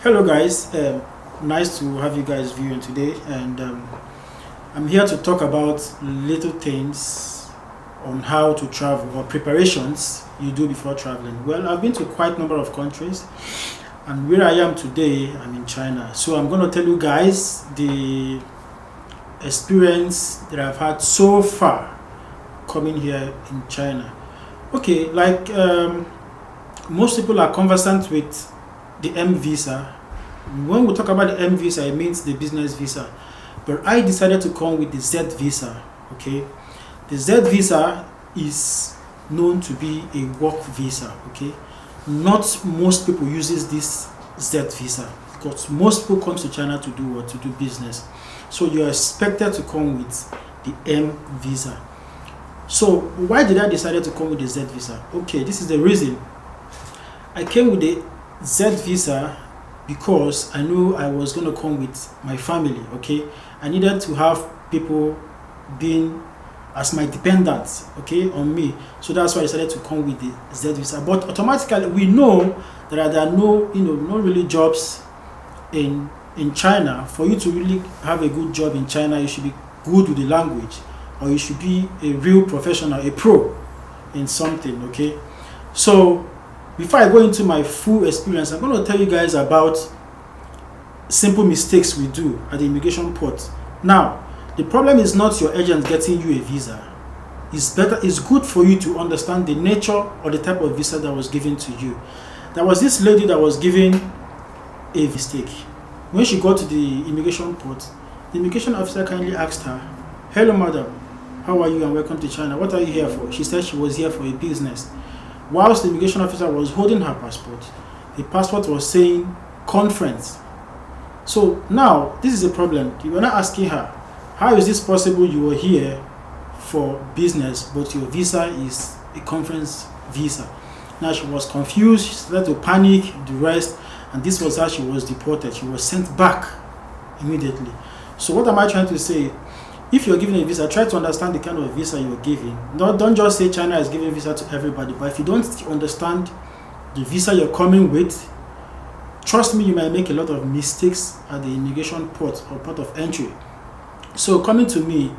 Hello, guys. Nice to have you guys viewing today, and I'm here to talk about little things on how to travel or preparations you do before traveling. Well, I've been to quite a number of countries, and where I am today, I'm in China. So I'm going to tell you guys the experience that I've had so far coming here in China. Okay, like most people are conversant with the M visa. When we talk about the M visa, it means the business visa. But I decided to come with the Z visa. Okay, the Z visa is known to be a work visa. Okay, not most people uses this Z visa because most people come to China to do what? To do business. So you're expected to come with the M visa. So why did I decide to come with the Z visa? Okay, this is the reason. I came with the Z visa because I knew I was going to come with my family. Okay, I needed to have people being as my dependents, okay, on me. So that's why I decided to come with the Z visa. But automatically we know that there are no really jobs in China. For you to really have a good job in China, you should be good with the language, or you should be a real professional, a pro in something. Okay, so before I go into my full experience, I'm going to tell you guys about simple mistakes we do at the immigration port. Now, the problem is not your agent getting you a visa. It's good for you to understand the nature or the type of visa that was given to you. There was this lady that was given a mistake. When she got to the immigration port, the immigration officer kindly asked her, "Hello, madam. How are you and welcome to China? What are you here for?" She said she was here for a business. Whilst the immigration officer was holding her passport, the passport was saying conference. So now this is a problem. You were not asking her, how is this possible you were here for business but your visa is a conference visa? Now she was confused, she started to panic, the rest, and this was how she was deported. She was sent back immediately. So what am I trying to say? If you're given a visa, try to understand the kind of visa you're giving. Don't just say China is giving visa to everybody. But if you don't understand the visa you're coming with, trust me, you might make a lot of mistakes at the immigration port or port of entry. So coming to me,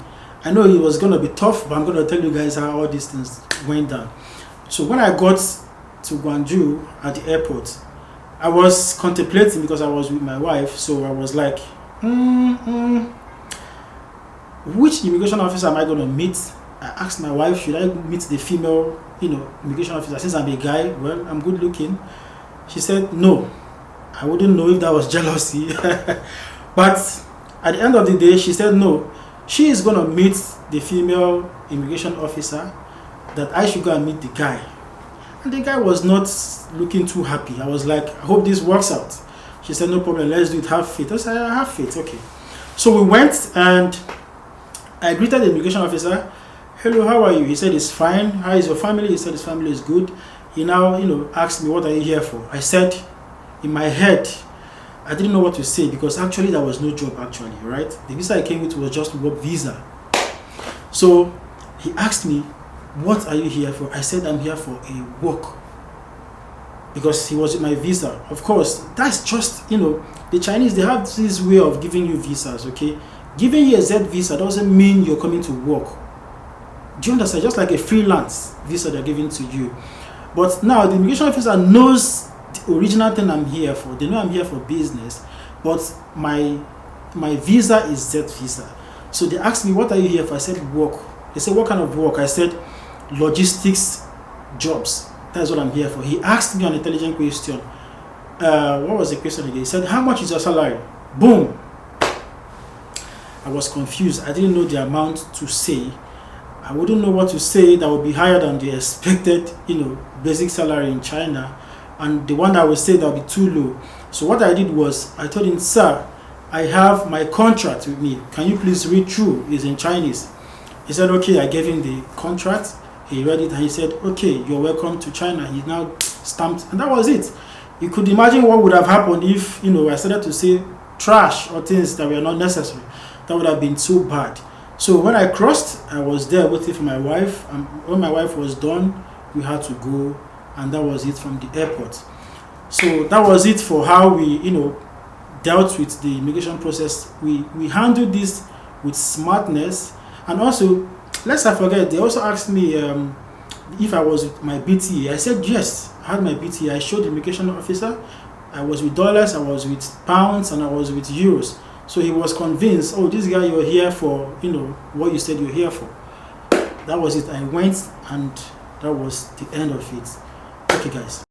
I know it was going to be tough, but I'm going to tell you guys how all these things went down. So when I got to Gwangju at the airport, I was contemplating because I was with my wife. So I was like, which immigration officer am I going to meet? I asked my wife, should I meet the female, immigration officer? Since I'm a guy, well, I'm good looking. She said, no. I wouldn't know if that was jealousy. But at the end of the day, she said, no. She is going to meet the female immigration officer, that I should go and meet the guy. And the guy was not looking too happy. I was like, I hope this works out. She said, no problem, let's do it, have faith. I said, I have faith, okay. So we went and I greeted the immigration officer. Hello, how are you? He said, it's fine. How is your family? He said, his family is good. He now, asked me, what are you here for? I said, in my head, I didn't know what to say because actually there was no job actually, right? The visa I came with was just work visa. So he asked me, what are you here for? I said, I'm here for a work. Because he was in my visa. Of course, that's just, the Chinese, they have this way of giving you visas, okay? Giving you a Z visa doesn't mean you're coming to work. Do you understand? Just like a freelance visa they're giving to you. But now the immigration officer knows the original thing I'm here for. They know I'm here for business. But my visa is Z visa. So they asked me, what are you here for? I said, work. They said, what kind of work? I said, logistics jobs. That's what I'm here for. He asked me an intelligent question. What was the question again? He said, how much is your salary? Boom. I was confused. I didn't know the amount to say. I wouldn't know what to say that would be higher than the expected, basic salary in China. And the one that I would say that would be too low. So what I did was, I told him, sir, I have my contract with me. Can you please read through? It's in Chinese. He said, okay. I gave him the contract. He read it and he said, okay, you're welcome to China. He now stamped, and that was it. You could imagine what would have happened if, I started to say trash or things that were not necessary. That would have been so bad. So when I crossed, I was there waiting for my wife. And when my wife was done, we had to go, and that was it from the airport. So that was it for how we, dealt with the immigration process. We handled this with smartness. And also, let's not forget, they also asked me if I was with my BTA. I said yes, I had my BTA. I showed the immigration officer. I was with dollars, I was with pounds, and I was with euros. So he was convinced, oh, this guy, you're here for, what you said you're here for. That was it. I went, and that was the end of it. Okay, guys.